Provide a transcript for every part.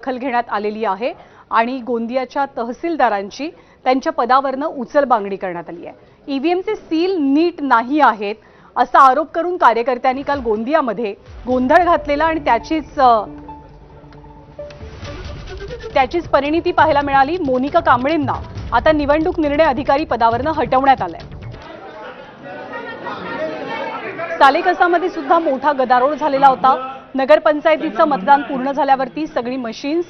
दखल घेण्यात आलेली आहे आणि गोंदियाच्या तहसीलदारांची त्यांच्या पदावरनं उचलबांगडी करण्यात आली आहे। ईव्हीएमचे सील नीट नाही आहेत असा आरोप करून कार्यकर्त्यांनी काल गोंदियामध्ये गोंधळ घातलेला आणि त्याचीच परिणिती पाहायला मिळाली। मोनिका कांबळेंना आता निवडणूक निर्णय अधिकारी पदावरनं हटवण्यात आलंय। सालेकसामध्ये सुद्धा मोठा गदारोळ झालेला होता। नगरपंचायतीचं मतदान पूर्ण झाल्यावरती सगळी मशीन्स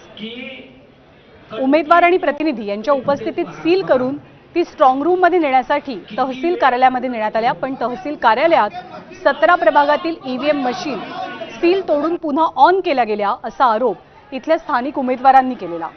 उमेदवार आणि प्रतिनिधी यांच्या उपस्थितीत सील करून ती स्ट्रॉंग रूम मध्ये नेण्यासाठी तहसील कार्यालयामध्ये नेण्यात आल्या। पण तहसील कार्यालयात 17 प्रभागातील ईव्हीएम मशीन सील तोडून पुन्हा ऑन केल्या गेल्या असा आरोप इथल्या स्थानिक उमेदवारांनी केलेला।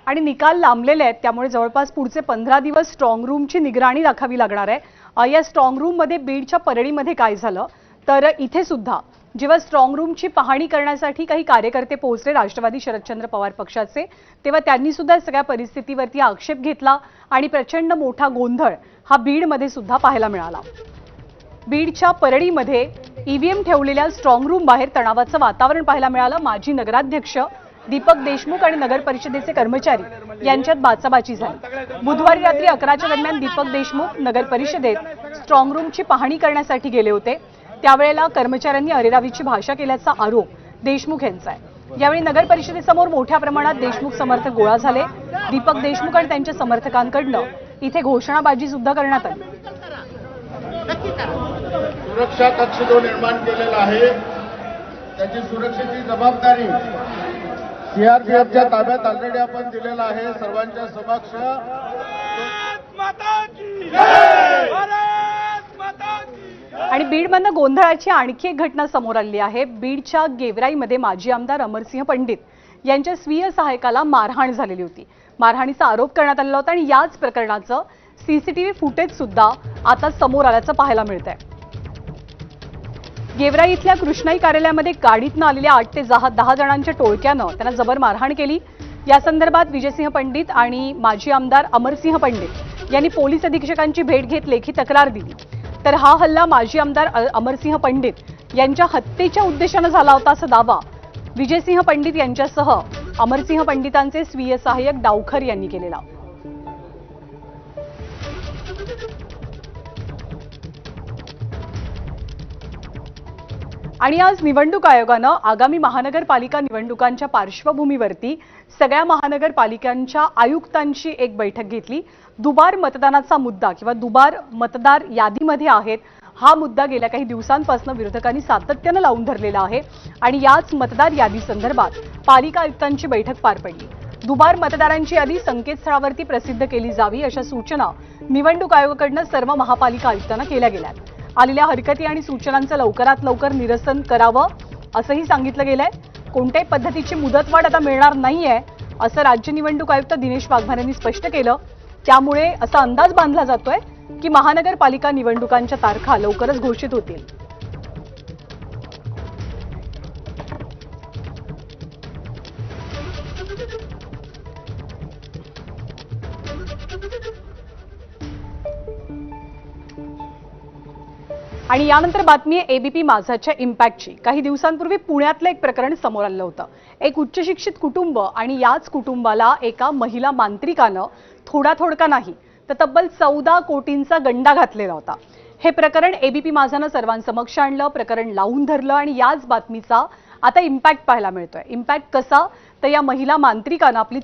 आणि निकाल लांबलेले आहेत, त्यामुळे जवळपास पुढचे 15 दिवस स्ट्रॉंग रूमची निगराणी राखावी लागणार आहे। या स्ट्रॉंग रूम मध्ये बीडच्या परळीमध्ये काय झालं तर इथे सुद्धा जेव्हा स्ट्रॉंग रूमची पाहणी करण्यासाठी काही कार्यकर्ते पोहोचले राष्ट्रवादी शरदचंद्र पवार पक्षाचे, तेव्हा त्यांनी सुद्धा सगळ्या परिस्थितीवरती आक्षेप घेतला आणि प्रचंड मोठा गोंधळ हा बीडमध्ये सुद्धा पाहायला मिळाला। बीडच्या परळीमध्ये ईव्हीएम ठेवलेल्या स्ट्रॉंग रूम बाहेर तणावाचं वातावरण पाहायला मिळालं। माजी नगराध्यक्ष दीपक देशमुख आणि नगर परिषदेचे कर्मचारी यांच्यात बाचाबाची झाली। बुधवारी रात्री 11च्या दरम्यान दीपक देशमुख नगर परिषदेत स्ट्रॉंग रूमची पाहणी करण्यासाठी गेले होते। त्यावेळेला कर्मचाऱ्यांनी अरेरावीची भाषा केल्याचा आरोप देशमुख यांचा आहे। यावेळी नगर परिषदेसमोर मोठ्या प्रमाणात देशमुख समर्थक गोळा झाले। दीपक देशमुख आणि त्यांच्या समर्थकांकडनं इथे घोषणाबाजी सुद्धा करण्यात आली। सुरक्षा कक्ष जो निर्माण केलेला आहे त्याची सुरक्षेची जबाबदारी सीआरपीएफच्या ताब्यात ऑलरेडी आपण दिलेला आहे सर्वांच्या समक्ष। आणि बीडमधनं गोंधळाची आणखी एक घटना समोर आली आहे। बीडच्या गेवराईमध्ये माजी आमदार अमरसिंह पंडित यांच्या स्वीय सहायकाला मारहाण झालेली होती। मारहाणीचा आरोप करण्यात आलेला होता आणि याच प्रकरणाचं सीसीटीव्ही फुटेज सुद्धा आता समोर आल्याचं पाहायला मिळतंय। गेवराई इथल्या कृष्णाई कार्यालयामध्ये गाडीतनं आलेल्या 8 ते 10 जणांच्या टोळक्यानं त्यांना जबर मारहाण केली। या संदर्भात विजयसिंह पंडित आणि माजी आमदार अमरसिंह पंडित यांनी पोलीस अधीक्षकांची भेट घेत लेखी तक्रार दिली। तर हा हल्ला माजी आमदार अमरसिंह पंडित यांच्या हत्येच्या उद्देशानं झाला होता असा दावा विजयसिंह पंडित यांच्यासह अमरसिंह पंडितांचे स्वीय सहाय्यक डावखर यांनी केलेला। आणि आज निवडणूक आयोगानं आगामी महानगरपालिका निवडणुकांच्या पार्श्वभूमीवरती सगळ्या महानगरपालिकांच्या आयुक्तांची एक बैठक घेतली। दुबार मतदानाचा मुद्दा किंवा दुबार मतदार यादीमध्ये आहेत हा मुद्दा गेल्या काही दिवसांपासून विरोधकांनी सातत्यानं लावून धरलेला आहे आणि याच मतदार यादी संदर्भात पालिका आयुक्तांची बैठक पार पडली। दुबार मतदारांची यादी संकेतस्थळावरती प्रसिद्ध केली जावी अशा सूचना निवडणूक आयोगाकडून सर्व महापालिका आयुक्तांना केल्या गेल्यात। आलेल्या हरकती आणि सूचनांचं लवकरात लवकर निरसन करावं असंही सांगितलं गेलंय। कोणत्याही पद्धतीची मुदतवाढ आता मिळणार नाहीये असं राज्य निवडणूक आयुक्त दिनेश वाघमारे यांनी स्पष्ट केलं। त्यामुळे असा अंदाज बांधला जातोय की महानगरपालिका निवडणुकांच्या तारखा लवकरच घोषित होतील। आणि यानंतर बातमी आहे एबीपी माझाच्या इम्पॅक्टची। काही दिवसांपूर्वी पुण्यातलं एक प्रकरण समोर आलं होतं। एक उच्च शिक्षित कुटुंब आणि याच कुटुंबाला एका महिला मांत्रिकानं थोडका नाही तर तब्बल 14 कोटींचा गंडा घातलेला होता। हे प्रकरण एबीपी माझानं सर्वांसमक्ष आणलं, प्रकरण लावून धरलं आणि याच बातमीचा आता इम्पॅक्ट पाहायला मिळतोय। इम्पॅक्ट कसा तर या महिला मांत्रिकानं आपली